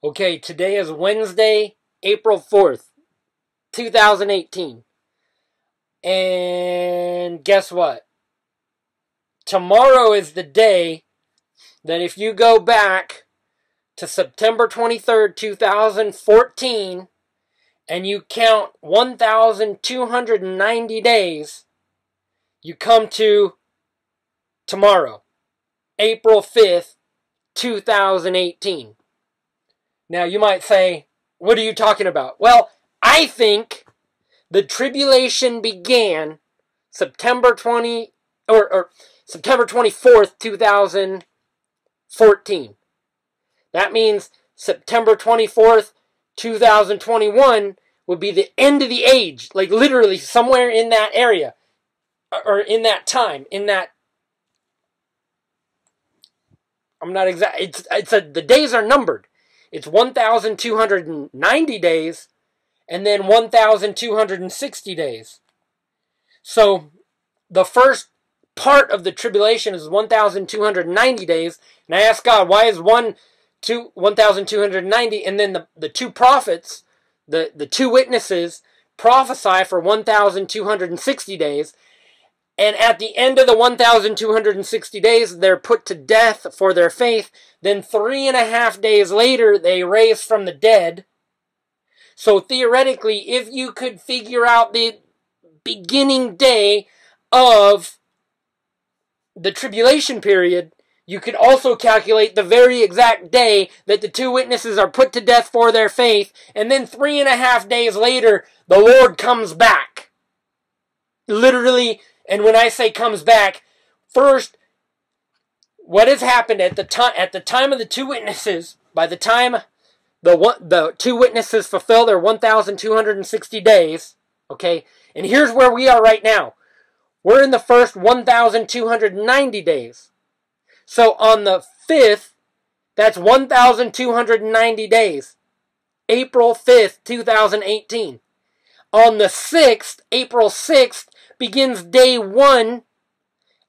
Okay, today is Wednesday, April 4th, 2018. And guess what? Tomorrow is the day that if you go back to September 23rd, 2014, and you count 1,290 days, you come to tomorrow, April 5th, 2018. Now, you might say, what are you talking about? Well, I think the tribulation began September 24th, 2014. That means September 24th, 2021 would be the end of the age, like literally somewhere in that area, or in that time, in that, I'm not exact, the days are numbered. It's 1,290 days, and then 1,260 days. So, the first part of the tribulation is 1,290 days, and I asked God, why is 1,290, and then the two prophets, the two witnesses, prophesy for 1,260 days, and at the end of the 1,260 days, they're put to death for their faith. Then 3.5 days later, they raise from the dead. So theoretically, if you could figure out the beginning day of the tribulation period, you could also calculate the very exact day that the two witnesses are put to death for their faith. And then 3.5 days later, the Lord comes back. Literally. And when I say comes back, first, what has happened at the time of the two witnesses, by the time the two witnesses fulfill their 1,260 days, okay, and here's where we are right now. We're in the first 1,290 days. So on the 5th, that's 1,290 days. April 5th, 2018. On the 6th, April 6th, begins day 1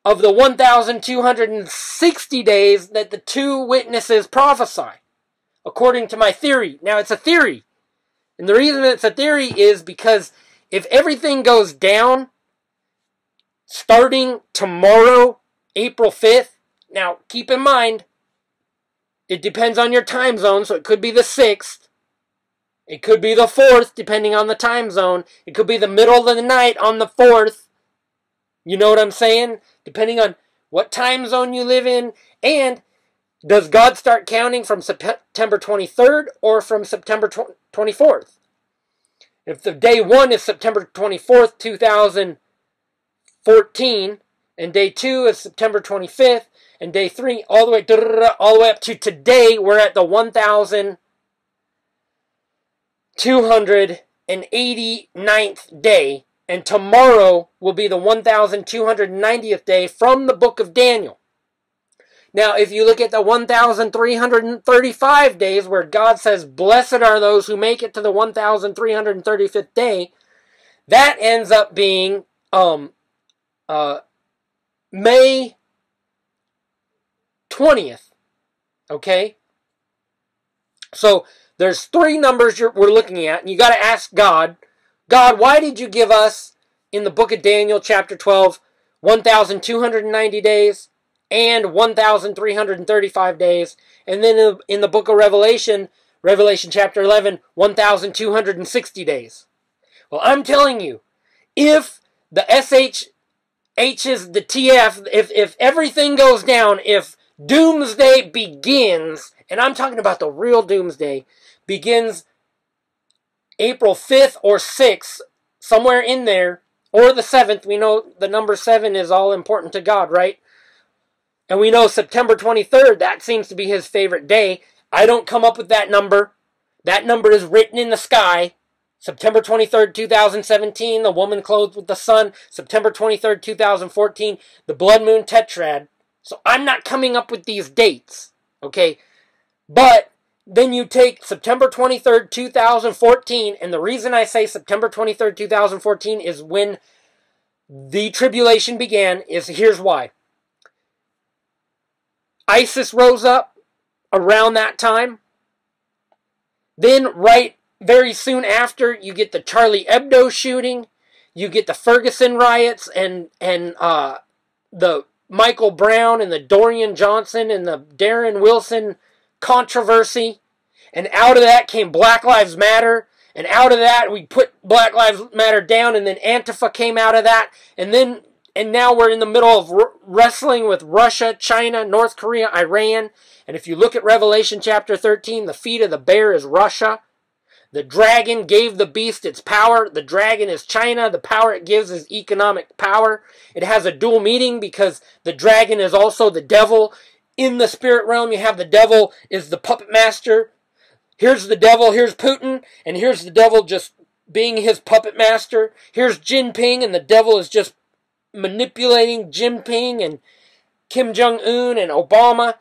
of the 1,260 days that the two witnesses prophesy, according to my theory. Now, it's a theory. And the reason it's a theory is because if everything goes down starting tomorrow, April 5th, now, keep in mind, it depends on your time zone, so it could be the 6th. It could be the 4th, depending on the time zone. It could be the middle of the night on the 4th. You know what I'm saying? Depending on what time zone you live in. And does God start counting from September 23rd or from September 24th? If the day 1 is September 24th, 2014, and day 2 is September 25th, and day 3 all the way up to today, we're at the 1,289th day, and tomorrow will be the 1,290th day from the book of Daniel. Now, if you look at the 1,335 days where God says, blessed are those who make it to the 1,335th day, that ends up being May 20th. Okay? So, there's 3 numbers we're looking at, and you got to ask God, God, why did you give us, in the book of Daniel, chapter 12, 1,290 days and 1,335 days, and then in the book of Revelation, Revelation chapter 11, 1,260 days? Well, I'm telling you, if the SHH's, the TF, if everything goes down, if doomsday begins, and I'm talking about the real doomsday, begins April 5th or 6th, somewhere in there, or the 7th. We know the number 7 is all important to God, right? And we know September 23rd, that seems to be his favorite day. I don't come up with that number. That number is written in the sky. September 23rd, 2017, the woman clothed with the sun. September 23rd, 2014, the blood moon tetrad. So I'm not coming up with these dates, okay? But then you take September 23rd, 2014, and the reason I say September 23rd, 2014 is when the tribulation began, is here's why. ISIS rose up around that time. Then right very soon after, you get the Charlie Hebdo shooting. You get the Ferguson riots and the Michael Brown and the Dorian Johnson and the Darren Wilson controversy. And out of that came Black Lives Matter. And out of that, we put Black Lives Matter down. And then Antifa came out of that. And now we're in the middle of wrestling with Russia, China, North Korea, Iran. And if you look at Revelation chapter 13, the feet of the bear is Russia. The dragon gave the beast its power. The dragon is China. The power it gives is economic power. It has a dual meaning because the dragon is also the devil. In the spirit realm, you have the devil is the puppet master. Here's the devil, here's Putin, and here's the devil just being his puppet master. Here's Jinping, and the devil is just manipulating Jinping and Kim Jong-un and Obama.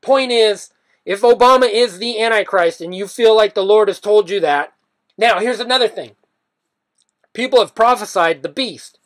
Point is, if Obama is the Antichrist and you feel like the Lord has told you that, now here's another thing. People have prophesied the beast.